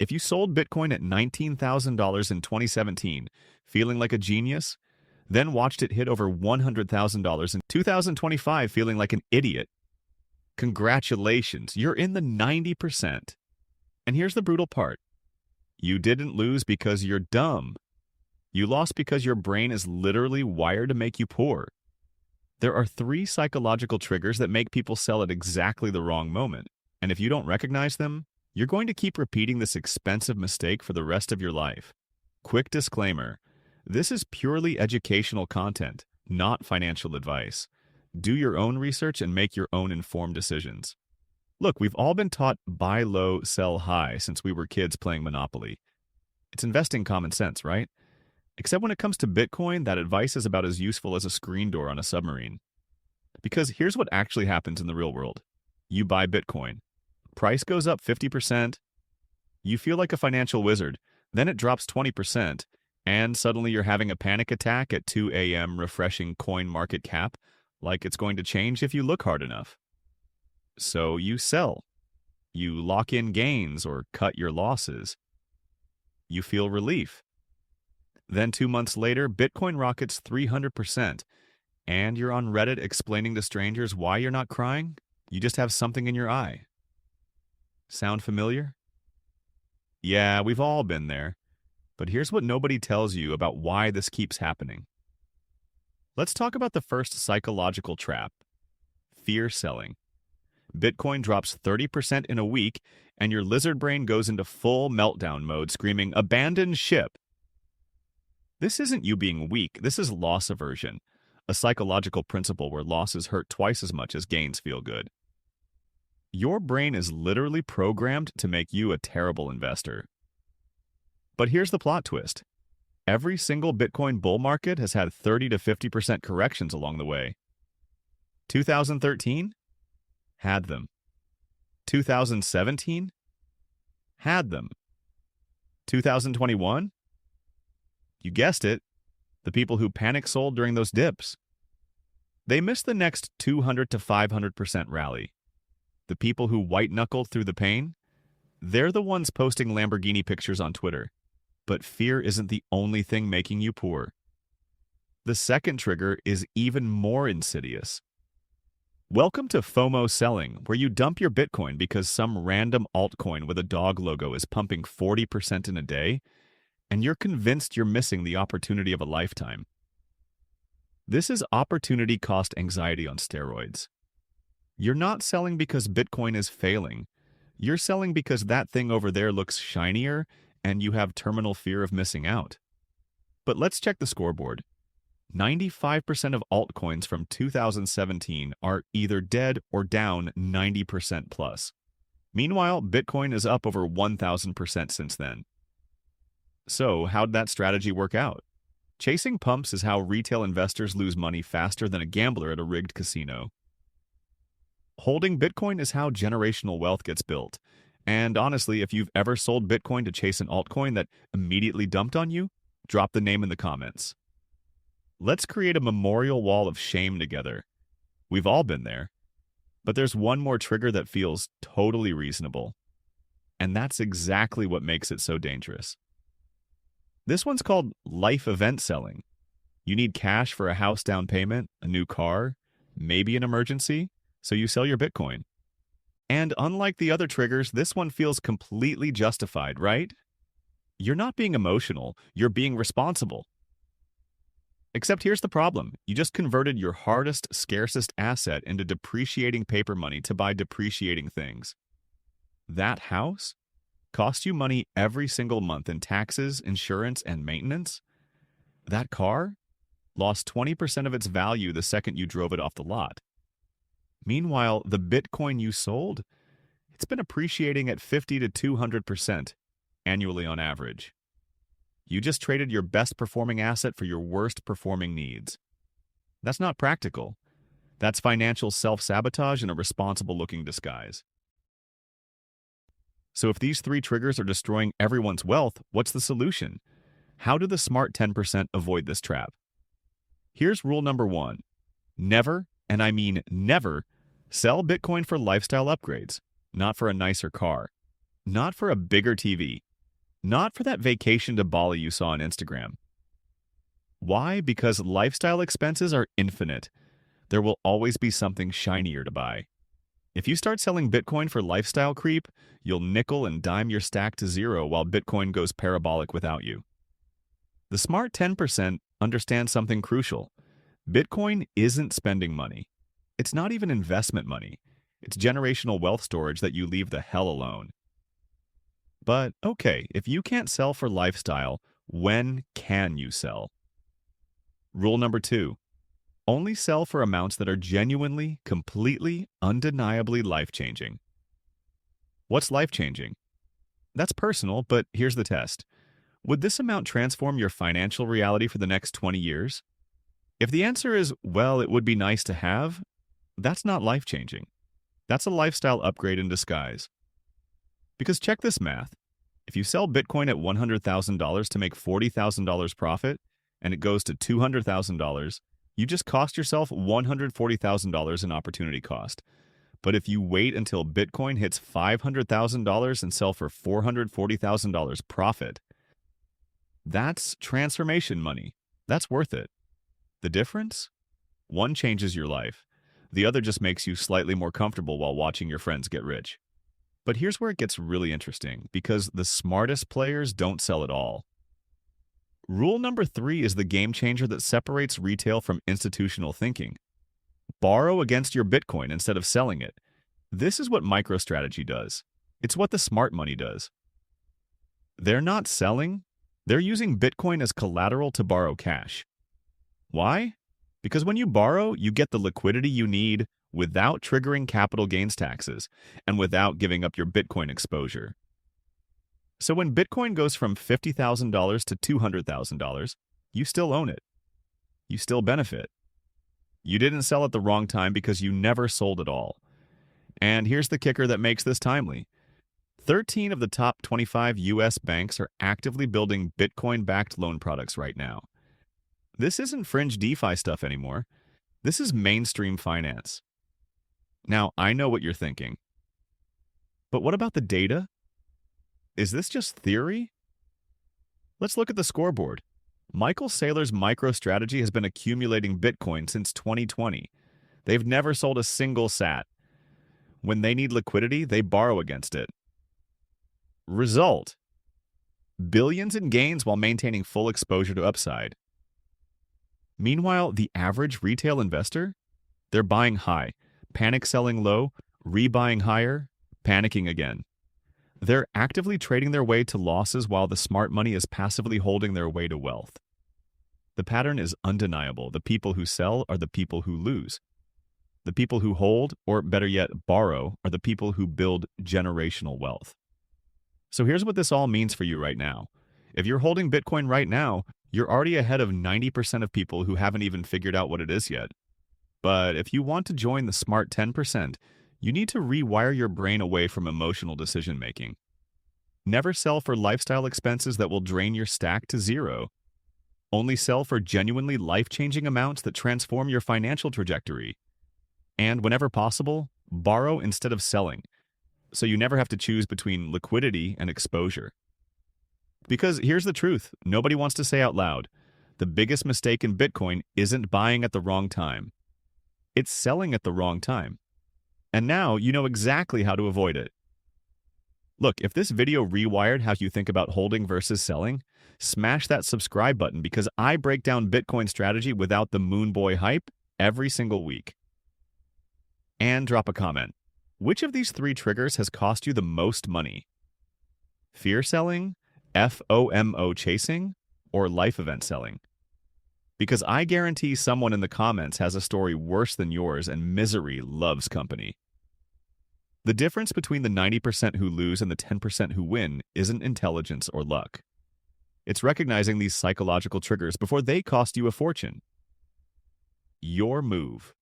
If you sold Bitcoin at $19,000 in 2017, feeling like a genius, then watched it hit over $100,000 in 2025 feeling like an idiot, congratulations, you're in the 90%. And here's the brutal part. You didn't lose because you're dumb. You lost because your brain is literally wired to make you poor. There are 3 psychological triggers that make people sell at exactly the wrong moment. And if you don't recognize them, you're going to keep repeating this expensive mistake for the rest of your life. Quick disclaimer. This is purely educational content, not financial advice. Do your own research and make your own informed decisions. Look, we've all been taught buy low, sell high since we were kids playing Monopoly. It's investing common sense, right? Except when it comes to Bitcoin, that advice is about as useful as a screen door on a submarine. Because here's what actually happens in the real world. You buy Bitcoin. Price goes up 50%. You feel like a financial wizard. Then it drops 20%. And suddenly you're having a panic attack at 2 a.m. refreshing coin market cap, like it's going to change if you look hard enough. So you sell. You lock in gains or cut your losses. You feel relief. Then 2 months later, Bitcoin rockets 300%, and you're on Reddit explaining to strangers why you're not crying? You just have something in your eye. Sound familiar? Yeah, we've all been there. But here's what nobody tells you about why this keeps happening. Let's talk about the first psychological trap: fear selling. Bitcoin drops 30% in a week, and your lizard brain goes into full meltdown mode, screaming, "Abandon ship!" This isn't you being weak, this is loss aversion, a psychological principle where losses hurt twice as much as gains feel good. Your brain is literally programmed to make you a terrible investor. But here's the plot twist. Every single Bitcoin bull market has had 30 to 50% corrections along the way. 2013? Had them. 2017? Had them. 2021? You guessed it, the people who panic sold during those dips. They missed the next 200 to 500% rally. The people who white-knuckled through the pain, they're the ones posting Lamborghini pictures on Twitter. But fear isn't the only thing making you poor. The second trigger is even more insidious. Welcome to FOMO selling, where you dump your Bitcoin because some random altcoin with a dog logo is pumping 40% in a day, and you're convinced you're missing the opportunity of a lifetime. This is opportunity cost anxiety on steroids. You're not selling because Bitcoin is failing. You're selling because that thing over there looks shinier and you have terminal fear of missing out. But let's check the scoreboard. 95% of altcoins from 2017 are either dead or down 90% plus. Meanwhile, Bitcoin is up over 1,000% since then. So, how'd that strategy work out? Chasing pumps is how retail investors lose money faster than a gambler at a rigged casino. Holding Bitcoin is how generational wealth gets built. And honestly, if you've ever sold Bitcoin to chase an altcoin that immediately dumped on you, drop the name in the comments. Let's create a memorial wall of shame together. We've all been there. But there's one more trigger that feels totally reasonable. And that's exactly what makes it so dangerous. This one's called life event selling. You need cash for a house down payment, a new car, maybe an emergency, so you sell your Bitcoin. And unlike the other triggers, this one feels completely justified, right? You're not being emotional, you're being responsible. Except here's the problem. You just converted your hardest, scarcest asset into depreciating paper money to buy depreciating things. That house cost you money every single month in taxes, insurance, and maintenance. That car lost 20% of its value the second you drove it off the lot. Meanwhile, the Bitcoin you sold, it's been appreciating at 50 to 200% annually on average. You just traded your best performing asset for your worst performing needs. That's not practical. That's financial self-sabotage in a responsible looking disguise. So if these 3 triggers are destroying everyone's wealth, what's the solution? How do the smart 10% avoid this trap? Here's rule number 1. Never, and I mean never, sell Bitcoin for lifestyle upgrades, not for a nicer car, not for a bigger TV, Not for that vacation to Bali you saw on Instagram. Why? Because lifestyle expenses are infinite. There will always be something shinier to buy. If you start selling Bitcoin for lifestyle creep, you'll nickel and dime your stack to zero while Bitcoin goes parabolic without you. The smart 10% understands something crucial. Bitcoin isn't spending money. It's not even investment money. It's generational wealth storage that you leave the hell alone. But okay, if you can't sell for lifestyle, when can you sell? Rule number 2. Only sell for amounts that are genuinely, completely, undeniably life-changing. What's life-changing? That's personal, but here's the test. Would this amount transform your financial reality for the next 20 years? If the answer is, well, it would be nice to have, that's not life-changing. That's a lifestyle upgrade in disguise. Because check this math. If you sell Bitcoin at $100,000 to make $40,000 profit, and it goes to $200,000, you just cost yourself $140,000 in opportunity cost. But if you wait until Bitcoin hits $500,000 and sell for $440,000 profit, that's transformation money. That's worth it. The difference? One changes your life. The other just makes you slightly more comfortable while watching your friends get rich. But here's where it gets really interesting, because the smartest players don't sell at all. Rule number 3 is the game changer that separates retail from institutional thinking. Borrow against your Bitcoin instead of selling it. This is what MicroStrategy does. It's what the smart money does. They're not selling. They're using Bitcoin as collateral to borrow cash. Why? Because when you borrow, you get the liquidity you need without triggering capital gains taxes and without giving up your Bitcoin exposure. So when Bitcoin goes from $50,000 to $200,000, you still own it. You still benefit. You didn't sell at the wrong time because you never sold at all. And here's the kicker that makes this timely. 13 of the top 25 U.S. banks are actively building Bitcoin-backed loan products right now. This isn't fringe DeFi stuff anymore. This is mainstream finance. Now, I know what you're thinking. But what about the data? Is this just theory? Let's look at the scoreboard. Michael Saylor's MicroStrategy has been accumulating Bitcoin since 2020. They've never sold a single sat. When they need liquidity, they borrow against it. Result: billions in gains while maintaining full exposure to upside. Meanwhile, the average retail investor? They're buying high, panic selling low, rebuying higher, panicking again. They're actively trading their way to losses while the smart money is passively holding their way to wealth. The pattern is undeniable. The people who sell are the people who lose. The people who hold, or better yet, borrow, are the people who build generational wealth. So here's what this all means for you right now. If you're holding Bitcoin right now, you're already ahead of 90% of people who haven't even figured out what it is yet. But if you want to join the smart 10%, you need to rewire your brain away from emotional decision-making. Never sell for lifestyle expenses that will drain your stack to zero. Only sell for genuinely life-changing amounts that transform your financial trajectory. And whenever possible, borrow instead of selling, so you never have to choose between liquidity and exposure. Because here's the truth, nobody wants to say out loud, the biggest mistake in Bitcoin isn't buying at the wrong time. It's selling at the wrong time. And now you know exactly how to avoid it. Look, if this video rewired how you think about holding versus selling, smash that subscribe button because I break down Bitcoin strategy without the moon boy hype every single week. And drop a comment. Which of these 3 triggers has cost you the most money? Fear selling, FOMO chasing, or life event selling? Because I guarantee someone in the comments has a story worse than yours and misery loves company. The difference between the 90% who lose and the 10% who win isn't intelligence or luck. It's recognizing these psychological triggers before they cost you a fortune. Your move.